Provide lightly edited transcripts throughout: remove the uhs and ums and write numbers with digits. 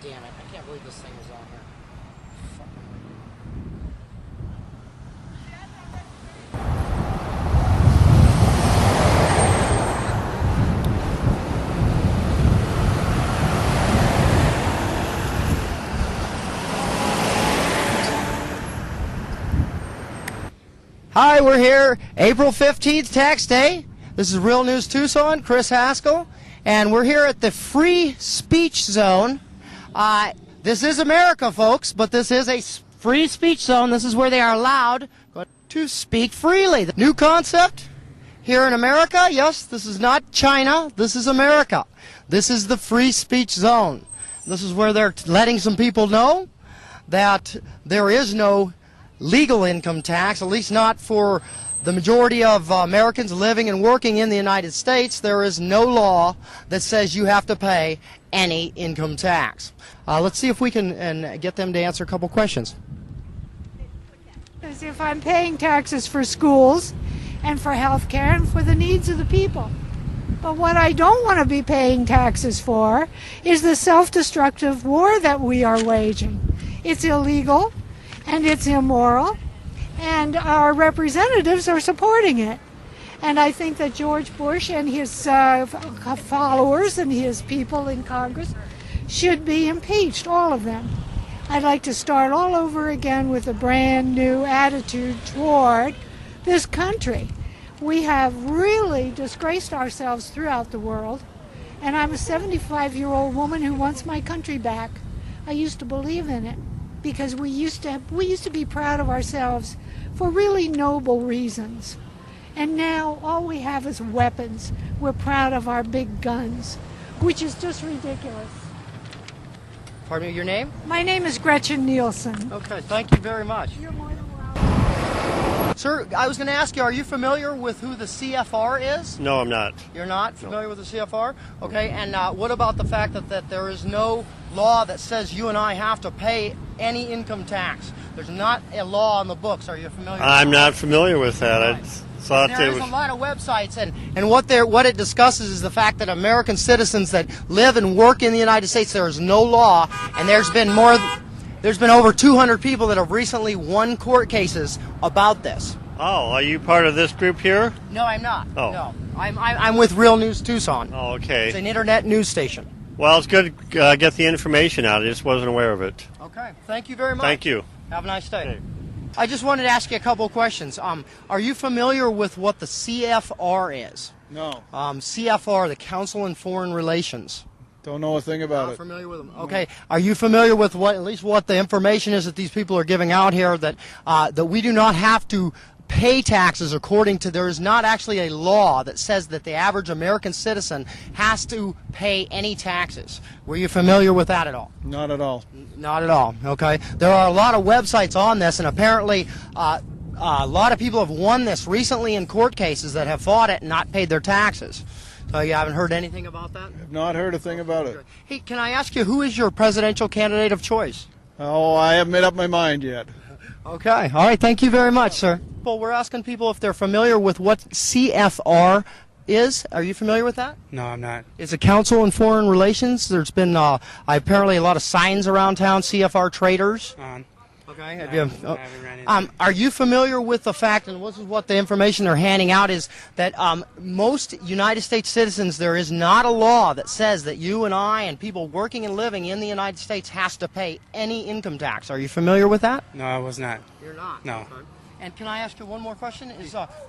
Damn it, I can't believe this thing is on here. Hi, we're here, April 15th, tax day. This is Real News Tucson, Chris Haskell, and we're here at the free speech zone. This is America, folks, but this is a free speech zone. This is where they are allowed to speak freely. The new concept here in America, yes, this is not China, this is America. This is the free speech zone. This is where they're letting some people know that there is no legal income tax, at least not for the majority of Americans living and working in the United States. There is no law that says you have to pay any income tax. Let's see if we can get them to answer a couple questions. As if I'm paying taxes for schools and for health care and for the needs of the people. But what I don't want to be paying taxes for is the self-destructive war that we are waging. It's illegal and it's immoral, and our representatives are supporting it. And I think that George Bush and his followers and his people in Congress should be impeached, all of them. I'd like to start all over again with a brand new attitude toward this country. We have really disgraced ourselves throughout the world, and I'm a 75-year-old woman who wants my country back. I used to believe in it because we used to be proud of ourselves for really noble reasons. And now all we have is weapons. We're proud of our big guns, which is just ridiculous. Pardon me, your name? My name is Gretchen Nielsen. Okay, thank you very much. You're more than welcome. Sir, I was going to ask you, are you familiar with who the C.F.R. is? No, I'm not. You're not familiar with the C.F.R.? Okay, and what about the fact that there is no law that says you and I have to pay any income tax? There's not a law on the books. Are you familiar with that? I'm not familiar with that. Right. I thought There's a lot of websites, and what it discusses is the fact that American citizens that live and work in the United States, there is no law, and there's been over 200 people that have recently won court cases about this. Oh, are you part of this group here? No, I'm not. Oh. No, I'm with Real News Tucson. Oh, okay. It's an internet news station. Well, it's good to get the information out. I just wasn't aware of it. Okay. Thank you very much. Thank you. Have a nice day. Okay. I just wanted to ask you a couple of questions. Are you familiar with what the C.F.R. is? No. C.F.R., the Council on Foreign Relations. Don't know a thing about Not it. familiar with them. Okay. Are you familiar with at least what the information is that these people are giving out here, that we do not have to pay taxes according to, there is not actually a law that says that the average American citizen has to pay any taxes. Were you familiar with that at all? Not at all. Not at all, okay? There are a lot of websites on this, and apparently a lot of people have won this recently in court cases that have fought it and not paid their taxes. So you haven't heard anything about that? I've not heard a thing about it. Hey, can I ask you, who is your presidential candidate of choice? Oh, I haven't made up my mind yet. Okay. All right. Thank you very much, sir. Well, we're asking people if they're familiar with what C.F.R. is. Are you familiar with that? No, I'm not. It's a Council on Foreign Relations. There's been apparently a lot of signs around town, C.F.R. traders. Okay. Have you? I haven't ran into it. Are you familiar with the fact, and this is what the information they're handing out is, that most United States citizens, there is not a law that says that you and I and people working and living in the United States has to pay any income tax. Are you familiar with that? No, I was not. You're not? No. Okay. And can I ask you one more question?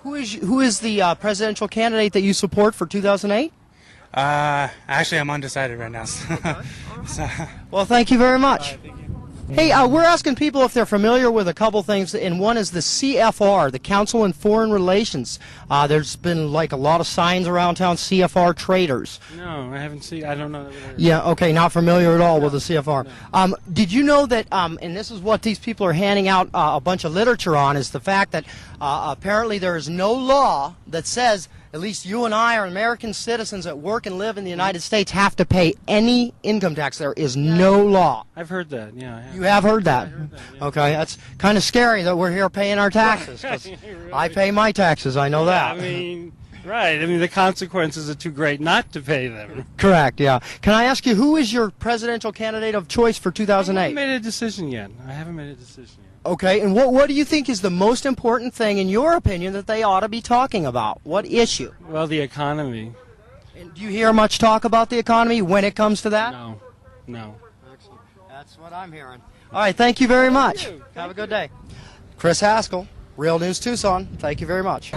Who is the presidential candidate that you support for 2008? Actually, I'm undecided right now. Okay. So, Well, thank you very much. thank you. Hey, we're asking people if they're familiar with a couple things, and one is the C.F.R., the Council on Foreign Relations. There's been like a lot of signs around town, C.F.R. traders. No, I haven't seen. I don't know. Yeah, okay, not familiar at all with the C.F.R. Did you know that, and this is what these people are handing out a bunch of literature on, is the fact that apparently there is no law that says at least you and I are American citizens that work and live in the United States have to pay any income tax. There is no law. I've heard that. Yeah. I have. You have heard that? I heard that, yeah. Okay, that's kind of scary that we're here paying our taxes. 'Cause Really? I pay my taxes, I know that. I mean, Right. I mean, the consequences are too great not to pay them. Correct, yeah. Can I ask you, who is your presidential candidate of choice for I 2008? haven't made a decision yet. Okay, and what do you think is the most important thing, in your opinion, that they ought to be talking about? What issue? Well, the economy. And do you hear much talk about the economy when it comes to that? No. No. That's what I'm hearing. All right, thank you very much. Have a good day. Chris Haskell, Real News Tucson. Thank you very much.